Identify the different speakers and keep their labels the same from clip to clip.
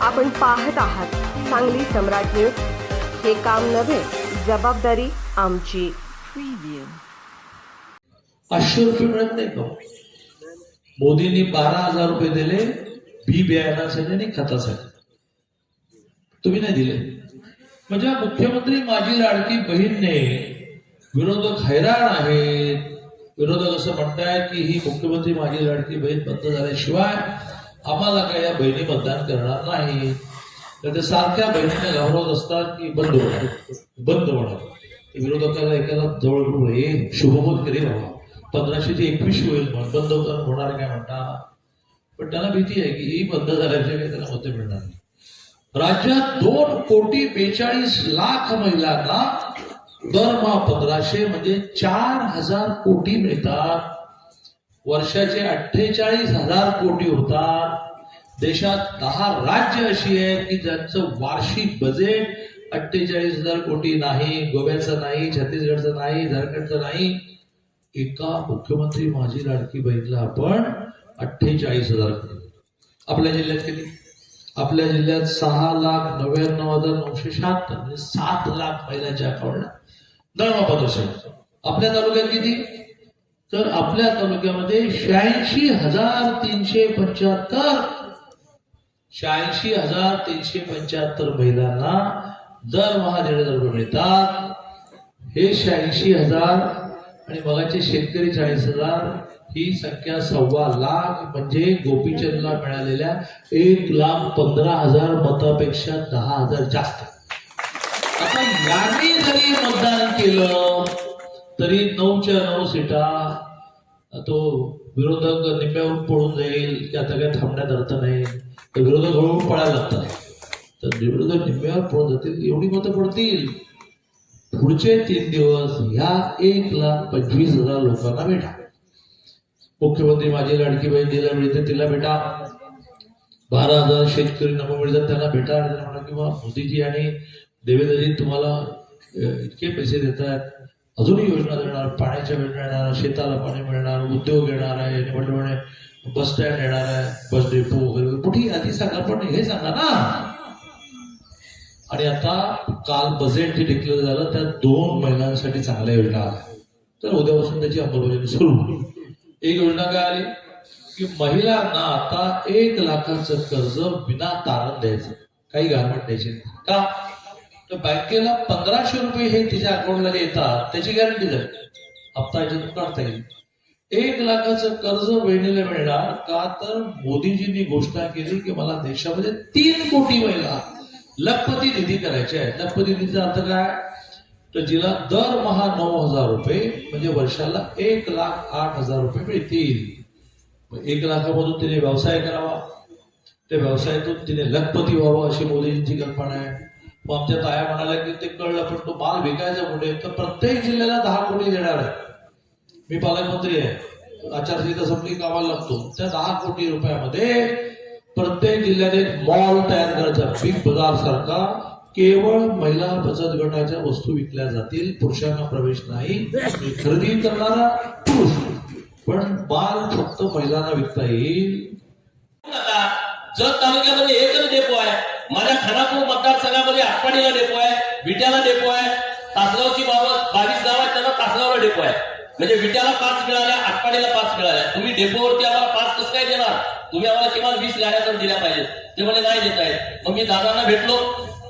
Speaker 1: आपण पाहत आहात सांगली सम्राट न्यूज. हे काम नव्हे, जबाबदारी आमची.
Speaker 2: 500 रुपये मिळत नाही का? मोदींनी 12,000 रुपये दिले बी बियाणासाठी आणि खतासाठी, तुम्ही नाही दिले. म्हणजे मुख्यमंत्री माझी लाडकी बहीणने, विरोधक हैराण आहेत. विरोधक असं म्हणतायत की ही मुख्यमंत्री माझी लाडकी बहीण बंद झाल्याशिवाय आम्हाला काय या बहिणी मतदान करणार नाही. तर ते सारख्या बहिणीने घाबरवत असतात की बंद होणार, बंद होणार. विरोधकाला एकाला जवळ घेऊन शुभमोद करी बाबा 1500 ते 21 होईल, बंद होणार काय म्हणता. पण त्याला भीती आहे की ही बंद झाल्याशिवाय काही त्याला मतं मिळणार नाही. राज्यात 2,42,00,000 महिलांना दरमहा 1500 म्हणजे 4,000 कोटी मिळतात. वर्षाचे 48,000 कोटी होतात. देशात 10 राज्य अशी आहेत की ज्यांचं वार्षिक बजेट 48,000 कोटी नाही. गोव्याचं नाही, छत्तीसगडचं नाही, झारखंडचं नाही. एका मुख्यमंत्री माझी लाडकी बहीणला आपण 48,000 कोटी. आपल्या जिल्ह्यात किती? आपल्या जिल्ह्यात 6,99,976 म्हणजे 7 लाख महिलांच्या अकाउंटला दरमहा 1500. आपल्या तालुक्यात किती? तर आपल्या तालुक्यामध्ये 86,375 86,375 महिलांना दरमहा 1,500 रुपये मिळतात. हे 86,000 आणि मगाचे शेतकरी 40,000, ही संख्या 1.25 लाख म्हणजे गोपीचंदला मिळालेल्या 1,15,000 मतापेक्षा 10,000 जास्त. आता यांनी जरी मतदान केलं तरी 9च्या 9 सीटा तो विरोधक निम्म्यावरून पळून जाईल की आता काय थांबण्यात अर्थ नाही. तर विरोधक हळूहळू पळायला लागतात. तर विरोधक निम्म्यावर पळून जातील, एवढी मतं पडतील. पुढचे 3 दिवस ह्या 1,25,000 लोकांना भेटा. मुख्यमंत्री माझी लाडकी बहीण जिला मिळते तिला भेटा. 12,000 शेतकरी नमो मिळतात त्यांना भेटा. म्हणा किंवा मोदीजी आणि देवेंद्रजी तुम्हाला इतके पैसे देतात, अजूनही योजना देणार, पाण्याच्या योजना येणार, शेताला पाणी मिळणार, उद्योग येणार आहे, म्हटल्यामुळे बस स्टँड येणार आहे, बस डेपो वगैरे कुठे आधी सांगा, पण हे सांगा ना. आणि आता काल बजेट जे डिक्लेअर झालं त्यात 2 महिलांसाठी चांगल्या योजना आल्या. तर उद्यापासून त्याची अंमलबजावणी सुरू होईल. एक योजना काय आली की महिलांना आता 1 लाखाचं कर्ज बिना तारण द्यायचं, काही गारमेंट द्यायचे नाही. का? तर बँकेला 1,500 रुपये हे तिच्या अकाउंटला येतात, त्याची गॅरंटी झाली, हप्ता याच्यातून काढता येईल. 1 लाखाचं कर्ज बहिणीला मिळणार का? तर मोदीजींनी घोषणा केली की मला देशामध्ये 3 कोटी महिला लखपती निधी करायचे आहे. लखपती निधीचा अर्थ काय? तर जिला दरमहा 9,000 रुपये म्हणजे वर्षाला 1,08,000 रुपये मिळतील. 1 लाखामधून तिने व्यवसाय करावा, त्या व्यवसायातून तिने लखपती व्हावं अशी मोदींची कल्पना आहे. मग आमच्या ताया म्हणाल्या की ते कळलं, पण तो माल विकायचा कुठे? तर प्रत्येक जिल्ह्याला 10 कोटी देणार आहे. मी पालकमंत्री आहे, आचारसंहिता संपली कामाला लागतो. त्या 10 कोटी रुपयामध्ये प्रत्येक जिल्ह्यात एक मॉल तयार करायचा, बिग बाजार सारखा. केवळ महिला बचत गटाच्या वस्तू विकल्या जातील, पुरुषांना प्रवेश नाही. खरेदी करणारा पुरुष, पण माल फक्त महिलांना विकता येईल.
Speaker 3: जत तालुक्यामध्ये एकच डेपो आहे. माझ्या खानापूर मतदारसंघामध्ये आटपाडीला डेपो आहे, विट्याला डेपो आहे, तासगावची 22 गाव आहेत त्यांना तासगावला डेपो आहे. म्हणजे विट्याला 5 मिळाल्या, आटपाडीला 5 मिळाल्या. तुम्ही डेपोवरती आम्हाला 5 कसं काय देणार? तुम्ही आम्हाला किमान 20 गाड्या तर दिल्या पाहिजेत. ते म्हणजे नाही देत आहेत. मग मी दादांना भेटलो,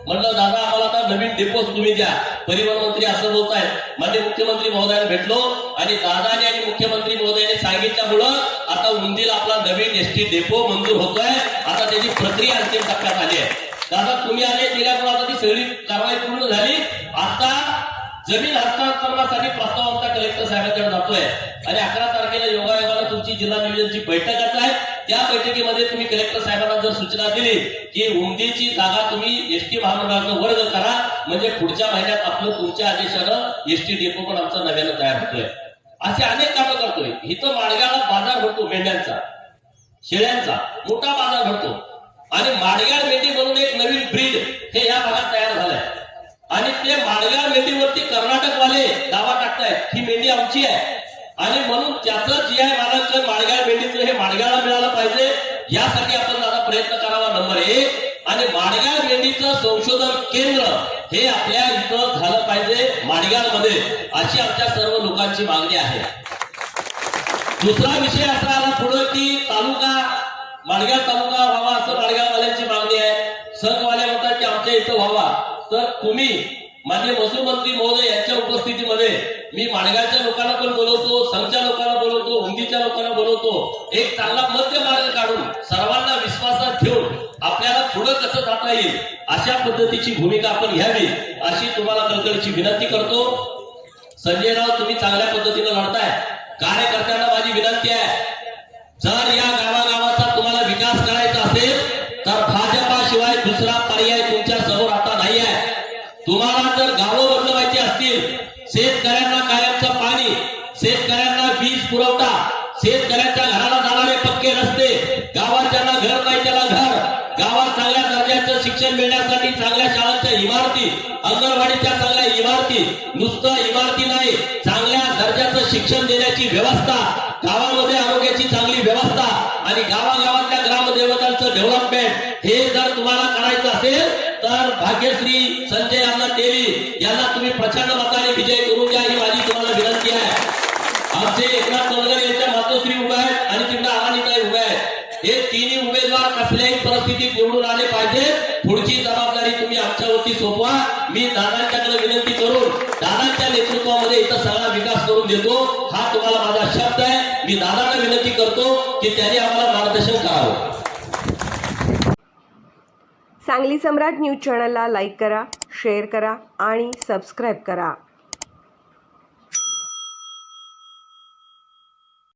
Speaker 3: म्हणलं दादा आम्हाला आता नवीन डेपोज तुम्ही द्या. परिवहन मंत्री असं बोलत आहेत. माननीय मुख्यमंत्री महोदयांना भेटलो आणि दादाने आणि मुख्यमंत्री महोदयांनी सांगितल्यामुळं आता उंदीला आपला नवीन एसटी डेपो मंजूर होतोय. आता त्याची प्रक्रिया अंतिम टप्प्यात आली आहे. दादा तुम्ही आले दिल्यामुळे आता ती सगळी कारवाई पूर्ण झाली. आता जमीन हस्तांतरणासाठी प्रस्ताव आमचा कलेक्टर साहेबांकडे जातोय आणि 11 तारखेला योगायोगाला तुमची जिल्हा नियोजनची बैठक आहे. त्या बैठकीमध्ये तुम्ही कलेक्टर साहेबांना जर सूचना दिली की उमदीची जागा तुम्ही एसटी महामंडळाचा वर्ग करा, म्हणजे पुढच्या महिन्यात आपलं तुमच्या आदेशानं एसटी डेपो पण आमचा नव्यानं तयार होतोय. असे अनेक कामं करतोय. इथं माडगावात बाजार भरतो मेंढ्यांचा, शेळ्यांचा मोठा बाजार भरतो. आणि माडगाव मेंढी म्हणून एक नवीन ब्रीड हे या भागात तयार झालंय. आणि ते माडगाव मेंढीवरती कर्नाटकवाले दावा टाकतायत ही मेंढी आमची आहे. आणि म्हणून त्याचं GI मानांकन माडगाव मेंढीचं हे माडगावला मिळालं पाहिजे, यासाठी आपण दादा प्रयत्न करावा. नंबर 1. आणि संशोधन केंद्र हे आपल्या इथं झालं पाहिजे माडगावमध्ये, अशी आमच्या सर्व लोकांची मागणी आहे. दुसरा विषय असा आला पुढे की तालुका माडगाव तालुका व्हावा असं माडगाववाल्यांची मागणी आहे. संघवाले म्हणतात की आमच्या इथं व्हावा. तर तुम्ही माननीय महसूल मंत्री महोदय यांच्या उपस्थितीमध्ये मी माडगावच्या लोकांना पण बोलवतो, संघच्या लोकांना बोलवतो, उंदीच्या लोकांना बोलवतो. एक चांगला मध्य मार्ग काढून सर्वांना विश्वासात ठेवून आपल्याला पुढे कसं जाता येईल अशा पद्धतीची भूमिका आपण घ्यावी, अशी तुम्हाला कळकळीची विनंती करतो. संजय राव, तुम्ही चांगल्या पद्धतीने लढताय. कार्यकर्त्यांना माझी विनंती आहे, जर या गावागावाचा तुम्हाला विकास करायचा असेल तर भाजपाशिवाय दुसरा पर्याय तुमच्या समोर आता नाही आहे. तुम्हाला जर गावं बदलवायची असतील, शेतकऱ्यांना कायमचं पाणी, शेतकऱ्यांना वीज पुरवठा, शेतकऱ्यांच्या घराला जाणारे पक्के रस्ते, गावात ज्यांना घर नाही त्याला घर, गावात चांगल्या दर्जाचं शिक्षण मिळण्यासाठी चांगल्या शाळांच्या इमारती, अंगणवाडीच्या चांगल्या इमारती, नुसतं इमारती नाही, चांगल्या दर्जाचं शिक्षण देण्याची व्यवस्था, गावामध्ये आरोग्याची चांगली व्यवस्था आणि गावागावातल्या ग्रामदेवतांचं डेव्हलपमेंट, हे जर तुम्हाला करायचं असेल तर भाग्यश्री संजय अण्णा देवी यांना तुम्ही प्रचंड मताने विजय करून द्या, ही माझी तुम्हाला विनंती आहे. आमचे एकनाथ तोंडकर यांच्या मातोश्री उभे आहेत आणि तिकडे अनानिताई उभे आहेत. हे तिन्ही उमेदवार कसल्याही परिस्थितीत निवडून आले पाहिजेत. पुढची जबाबदारी तुम्ही आमच्यावरती सोपवा. मी दादांच्याकडे विनंती करून दादांच्या नेतृत्वामध्ये इथं सगळा विकास करून देतो, हा तुम्हाला माझा शब्द आहे. मी दादांना विनंती करतो की त्यांनी आम्हाला मार्गदर्शन करावं.
Speaker 1: सांगली सम्राट न्यूज चॅनलला लाईक करा, शेअर करा आणि सबस्क्राईब करा.